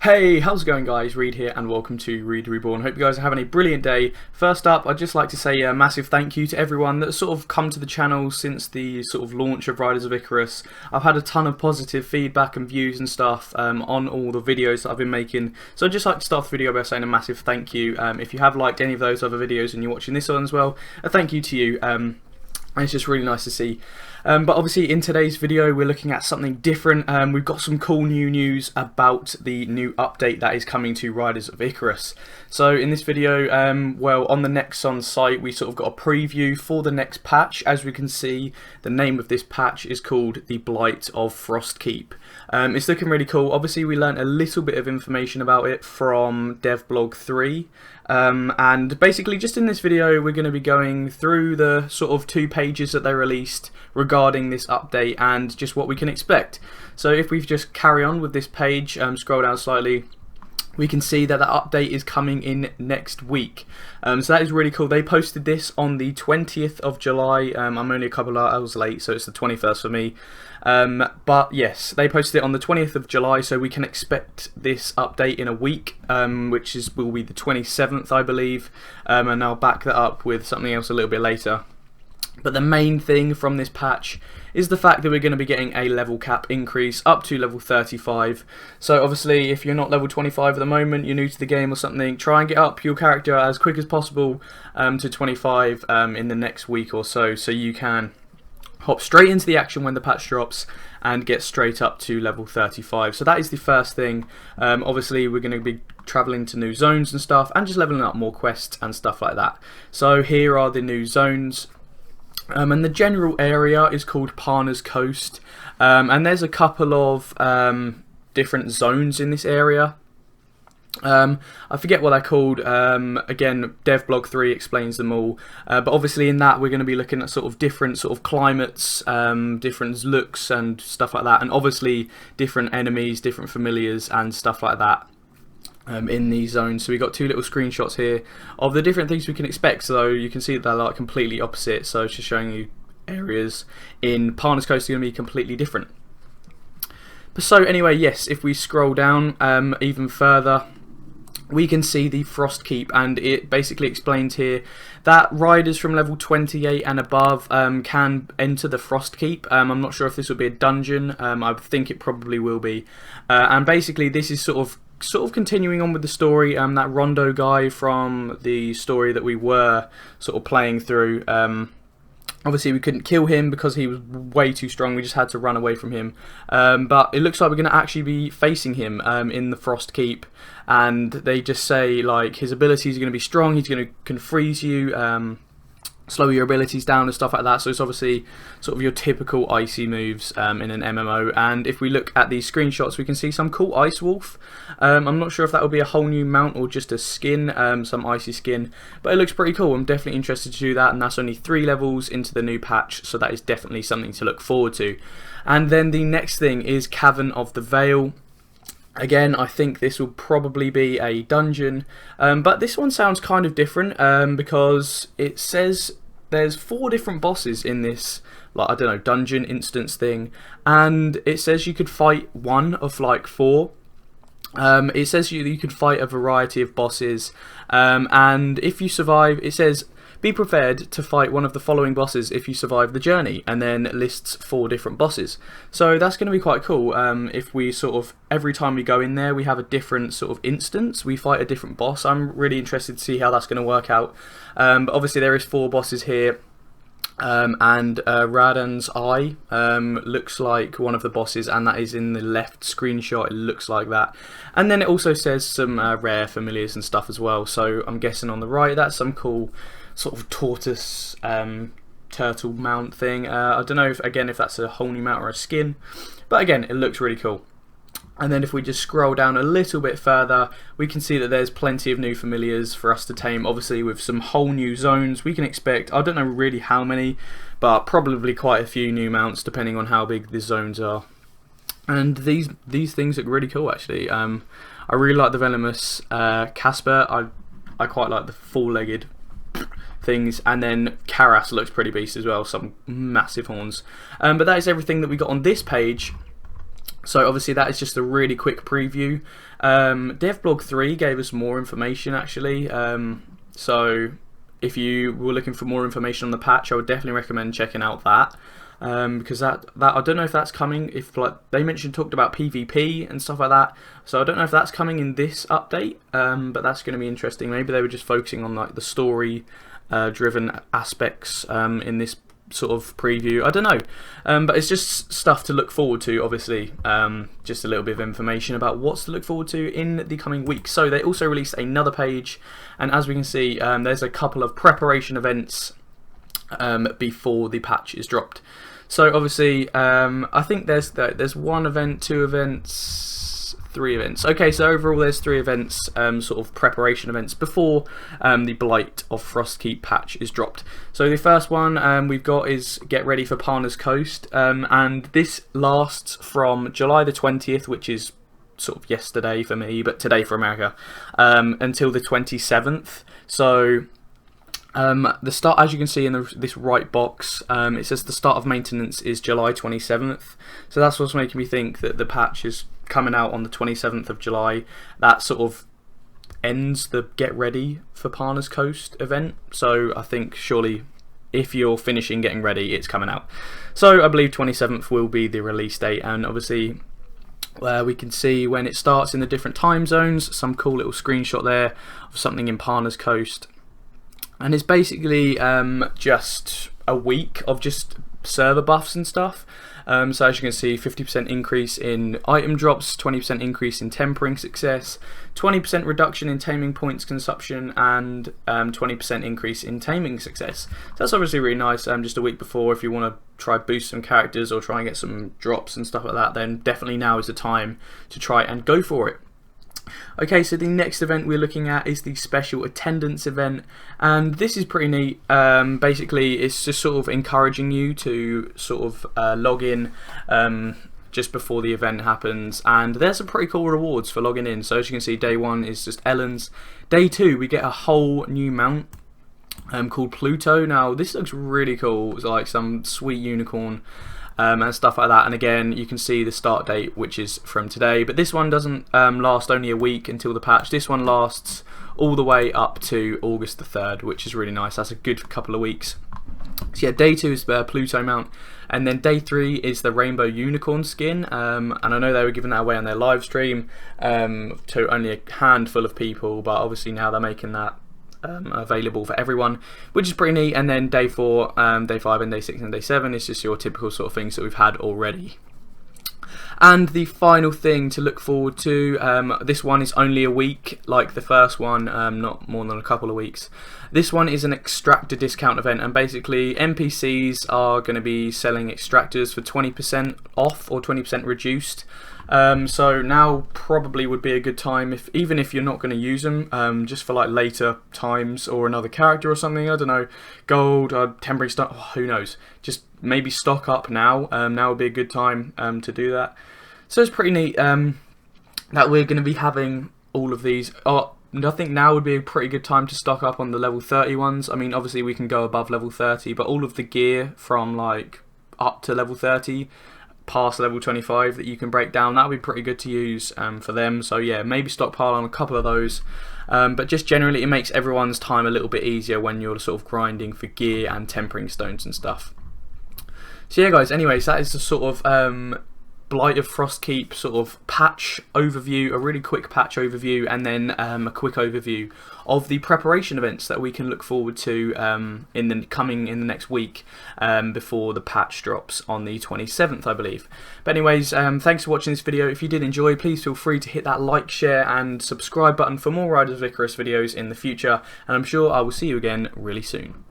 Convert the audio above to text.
Hey, how's it going guys? Reed here and welcome to ReadReborn. Hope you guys are having a brilliant day. First up, I'd just like to say a massive thank you to everyone that's sort of come to the channel since the sort of launch of Riders of Icarus. I've had a ton of positive feedback and views and stuff on all the videos that I've been making. So I'd just like to start the video by saying a massive thank you. If you have liked any of those other videos and you're watching this one as well, a thank you to you. And it's just really nice to see. But obviously in today's video we're looking at something different. We've got some cool new news about the new update that is coming to Riders of Icarus. So in this video, well, on the Nexon site we sort of got a preview for the next patch. As we can see, the name of this patch is called the Blight of Frostkeep. It's looking really cool. Obviously we learned a little bit of information about it from devblog 3. And basically just in this video we're going to be going through the sort of 2 pages that they released regarding this update and just what we can expect. So if we just carry on with this page, scroll down slightly, we can see that the update is coming in next week. So that is really cool. They posted this on the 20th of July. I'm only a couple of hours late, so it's the 21st for me. But yes, they posted it on the 20th of July, so we can expect this update in a week, which will be the 27th, I believe. And I'll back that up with something else a little bit later. But the main thing from this patch is the fact that we're going to be getting a level cap increase up to level 35. So obviously if you're not level 25 at the moment, you're new to the game or something, try and get up your character as quick as possible to 25 in the next week or so, so you can hop straight into the action when the patch drops and get straight up to level 35. So that is the first thing. Obviously we're going to be traveling to new zones and stuff and just leveling up more quests and stuff like that. So here are the new zones. And the general area is called Parna's Coast, and there's a couple of different zones in this area. I forget what they're called. Again, devblog 3 explains them all, but obviously in that we're going to be looking at sort of different sort of climates, different looks and stuff like that, and obviously different enemies, different familiars and stuff like that. In these zones. So we got 2 little screenshots here of the different things we can expect. So you can see that they're like completely opposite, so it's just showing you areas in Parna's Coast are going to be completely different. But so anyway, yes, if we scroll down even further, we can see the Frostkeep, and it basically explains here that riders from level 28 and above can enter the Frostkeep. I'm not sure if this will be a dungeon. I think it probably will be, and basically this is sort of continuing on with the story. That Rondo guy from the story that we were sort of playing through, obviously we couldn't kill him because he was way too strong, we just had to run away from him, but it looks like we're going to actually be facing him in the Frostkeep, and they just say like his abilities are going to be strong, he's going to can freeze you, slow your abilities down and stuff like that. So it's obviously sort of your typical icy moves in an MMO. And if we look at these screenshots, we can see some cool Ice Wolf. I'm not sure if that will be a whole new mount or just a skin, some icy skin, but it looks pretty cool. I'm definitely interested to do that, and that's only 3 levels into the new patch, so that is definitely something to look forward to. And then the next thing is Cavern of the Veil. Again, I think this will probably be a dungeon, but this one sounds kind of different because it says there's 4 different bosses in this, like, I don't know, dungeon instance thing, and it says you could fight one of like 4. It says you could fight a variety of bosses, and if you survive, it says be prepared to fight one of the following bosses if you survive the journey, and then lists 4 different bosses. So that's going to be quite cool. If we sort of, every time we go in there we have a different sort of instance, we fight a different boss. I'm really interested to see how that's going to work out. But obviously there is 4 bosses here, and Radan's Eye looks like one of the bosses, and that is in the left screenshot, it looks like that. And then it also says some rare familiars and stuff as well, so I'm guessing on the right that's some cool sort of tortoise turtle mount thing. I don't know if that's a whole new mount or a skin, but again, it looks really cool. And then if we just scroll down a little bit further, we can see that there's plenty of new familiars for us to tame, obviously with some whole new zones we can expect. I don't know really how many, but probably quite a few new mounts depending on how big the zones are. And these things look really cool actually. I really like the venomous Casper. I quite like the 4-legged things, and then Karas looks pretty beast as well, some massive horns. But that is everything that we got on this page. So obviously that is just a really quick preview. Devblog 3 gave us more information actually. So if you were looking for more information on the patch, I would definitely recommend checking out that. Because that I don't know if that's coming. If like they talked about PvP and stuff like that, so I don't know if that's coming in this update. But that's going to be interesting. Maybe they were just focusing on like the story driven aspects in this sort of preview. I don't know, but it's just stuff to look forward to. Obviously, just a little bit of information about what's to look forward to in the coming weeks. So they also released another page, and as we can see, there's a couple of preparation events before the patch is dropped. So obviously, I think there's one event, two events, three events. Okay, so overall there's three events, sort of preparation events before the Blight of Frostkeep patch is dropped. So the first one we've got is Get Ready for Parna's Coast, and this lasts from July the 20th, which is sort of yesterday for me, but today for America, until the 27th. So the start, as you can see in this right box, it says the start of maintenance is July 27th. So that's what's making me think that the patch is coming out on the 27th of July. That sort of ends the Get Ready for Parna's Coast event. So I think surely if you're finishing getting ready, it's coming out. So I believe 27th will be the release date, and obviously we can see when it starts in the different time zones. Some cool little screenshot there of something in Parna's Coast. And it's basically just a week of just server buffs and stuff. So as you can see, 50% increase in item drops, 20% increase in tempering success, 20% reduction in taming points consumption, and 20% increase in taming success. So that's obviously really nice. Just a week before, if you want to try boost some characters or try and get some drops and stuff like that, then definitely now is the time to try and go for it. Okay, so the next event we're looking at is the special attendance event, and this is pretty neat. Basically, it's just sort of encouraging you to sort of log in just before the event happens, and there's some pretty cool rewards for logging in. So as you can see, day 1 is just Ellen's. Day 2, we get a whole new mount called Pluto. Now this looks really cool. It's like some sweet unicorn. And stuff like that, and again you can see the start date, which is from today, but this one doesn't last only a week until the patch. This one lasts all the way up to August the 3rd, which is really nice. That's a good couple of weeks. So yeah, day 2 is the Pluto mount, and then day 3 is the Rainbow Unicorn skin, and I know they were giving that away on their live stream to only a handful of people, but obviously now they're making that available for everyone, which is pretty neat. And then day 4, day 5 and day 6 and day 7 is just your typical sort of things that we've had already. And the final thing to look forward to, this one is only a week like the first one, not more than a couple of weeks. This one is an extractor discount event, and basically NPCs are going to be selling extractors for 20% off or 20% reduced. So now probably would be a good time, even if you're not going to use them, just for like later times or another character or something. I don't know, gold, temporary stuff, who knows. Just maybe stock up now. Now would be a good time to do that. So it's pretty neat that we're going to be having all of these. I think now would be a pretty good time to stock up on the level 30 ones. I mean, obviously we can go above level 30, but all of the gear from like up to level 30 past level 25 that you can break down, that would be pretty good to use for them. So yeah, maybe stockpile on a couple of those, but just generally it makes everyone's time a little bit easier when you're sort of grinding for gear and tempering stones and stuff. So yeah guys, anyways, that is the sort of Blight of Frostkeep sort of patch overview, a really quick patch overview, and then a quick overview of the preparation events that we can look forward to in the next week before the patch drops on the 27th, I believe. But anyways, thanks for watching this video. If you did enjoy, please feel free to hit that like, share and subscribe button for more Riders of Icarus videos in the future, and I'm sure I will see you again really soon.